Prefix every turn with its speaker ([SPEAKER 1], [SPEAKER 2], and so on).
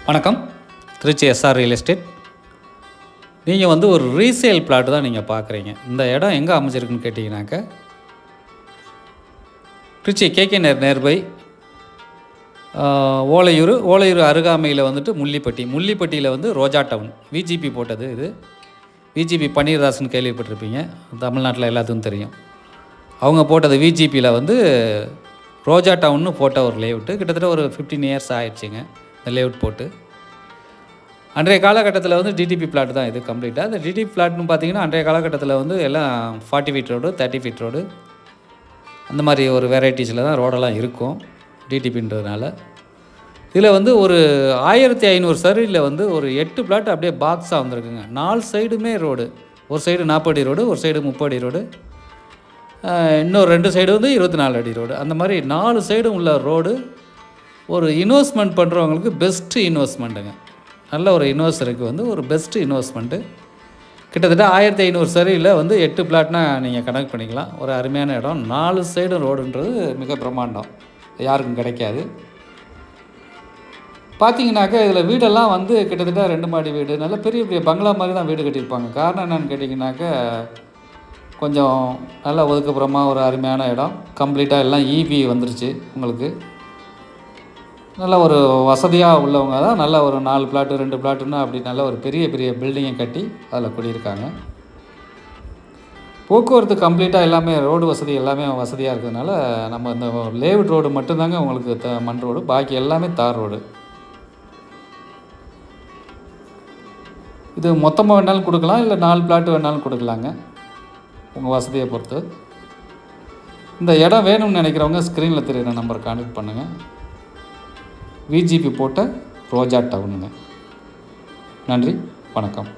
[SPEAKER 1] வணக்கம். Trichy SR real estate. நீங்கள் வந்து ஒரு ரீசேல் பிளாட் தான் நீங்கள் பார்க்குறீங்க. இந்த இடம் எங்கே அமைஞ்சிருக்குன்னு கேட்டிங்கனாக்கா, திருச்சி கேகே நேர்பை ஓலையூர் அருகாமையில் வந்துட்டு முள்ளிப்பட்டியில் வந்து ரோஜா டவுன் விஜிபி போட்டது. இது விஜிபி பன்னீர்தாசன் கேள்விப்பட்டிருப்பீங்க, தமிழ்நாட்டில் எல்லாத்துக்கும் தெரியும். அவங்க போட்டது விஜிபியில் வந்து ரோஜா டவுன்னு போட்ட ஒரு லேஅவுட்டு. கிட்டத்தட்ட ஒரு 15 இயர்ஸ் ஆகிடுச்சிங்க இந்த லேஅவுட் போட்டு. அன்றைய காலகட்டத்தில் வந்து டிடிபி பிளாட் தான் இது கம்ப்ளீட்டாக. இந்த டிடிபி பிளாட்னு பார்த்தீங்கன்னா அன்றைய காலகட்டத்தில் வந்து எல்லாம் 40 ஃபீட் ரோடு, 30 ஃபீட் ரோடு, அந்த மாதிரி ஒரு வெரைட்டிஸில் தான் ரோடெல்லாம் இருக்கும் டிடிபின்றதுனால. இதில் வந்து ஒரு 1500 சர்வீஸில் வந்து ஒரு 8 பிளாட் அப்படியே பாக்ஸாக வந்திருக்குங்க. 4 சைடுமே ரோடு. ஒரு சைடு 40 அடி ரோடு, ஒரு சைடு 30 அடி ரோடு, இன்னொரு 2 சைடு வந்து 24 அடி ரோடு. அந்த மாதிரி 4 சைடும் உள்ள ரோடு ஒரு இன்வெஸ்ட்மெண்ட் பண்ணுறவங்களுக்கு பெஸ்ட்டு இன்வெஸ்ட்மெண்ட்டுங்க. நல்ல ஒரு இன்வெஸ்டருக்கு வந்து ஒரு பெஸ்ட்டு இன்வெஸ்ட்மெண்ட்டு. கிட்டத்தட்ட 1500 சர்வீஸில் வந்து 8 பிளாட்னா நீங்கள் கனெக்ட் பண்ணிக்கலாம். ஒரு அருமையான இடம். 4 சைடும் ரோடுன்றது மிக பிரம்மாண்டம், யாருக்கும் கிடைக்காது. பார்த்தீங்கன்னாக்கா இதில் வீடெல்லாம் வந்து கிட்டத்தட்ட 2 மாடி வீடு, நல்ல பெரிய பெரிய பங்களா மாதிரி தான் வீடு கட்டியிருப்பாங்க. காரணம் என்னென்னு கேட்டிங்கனாக்கா, கொஞ்சம் நல்லா ஒதுக்குப்புறமாக ஒரு அருமையான இடம். கம்ப்ளீட்டாக எல்லாம் இபி வந்துருச்சு உங்களுக்கு. நல்ல ஒரு வசதியாக உள்ளவங்க தான் நல்ல ஒரு 4 பிளாட்டு 2 பிளாட்டுன்னா அப்படி நல்ல ஒரு பெரிய பெரிய பில்டிங்கை கட்டி அதில் குடியிருக்காங்க. போக்குவரத்து கம்ப்ளீட்டாக எல்லாமே ரோடு வசதி எல்லாமே வசதியாக இருக்கிறதுனால நம்ம இந்த லேஅவுட் ரோடு மட்டும்தாங்க உங்களுக்கு மண் ரோடு, பாக்கி எல்லாமே தார் ரோடு. இது மொத்தமாக வேணாலும் கொடுக்கலாம், இல்லை 4 பிளாட்டு வேணாலும் கொடுக்கலாங்க, உங்கள் வசதியை பொறுத்து. இந்த இடம் வேணும்னு நினைக்கிறவங்க ஸ்க்ரீனில் தெரியுற நம்பரை கான்டெக்ட் பண்ணுங்கள். விஜிபி போட்ட ரோஜா டவுனுங்க. நன்றி, வணக்கம்.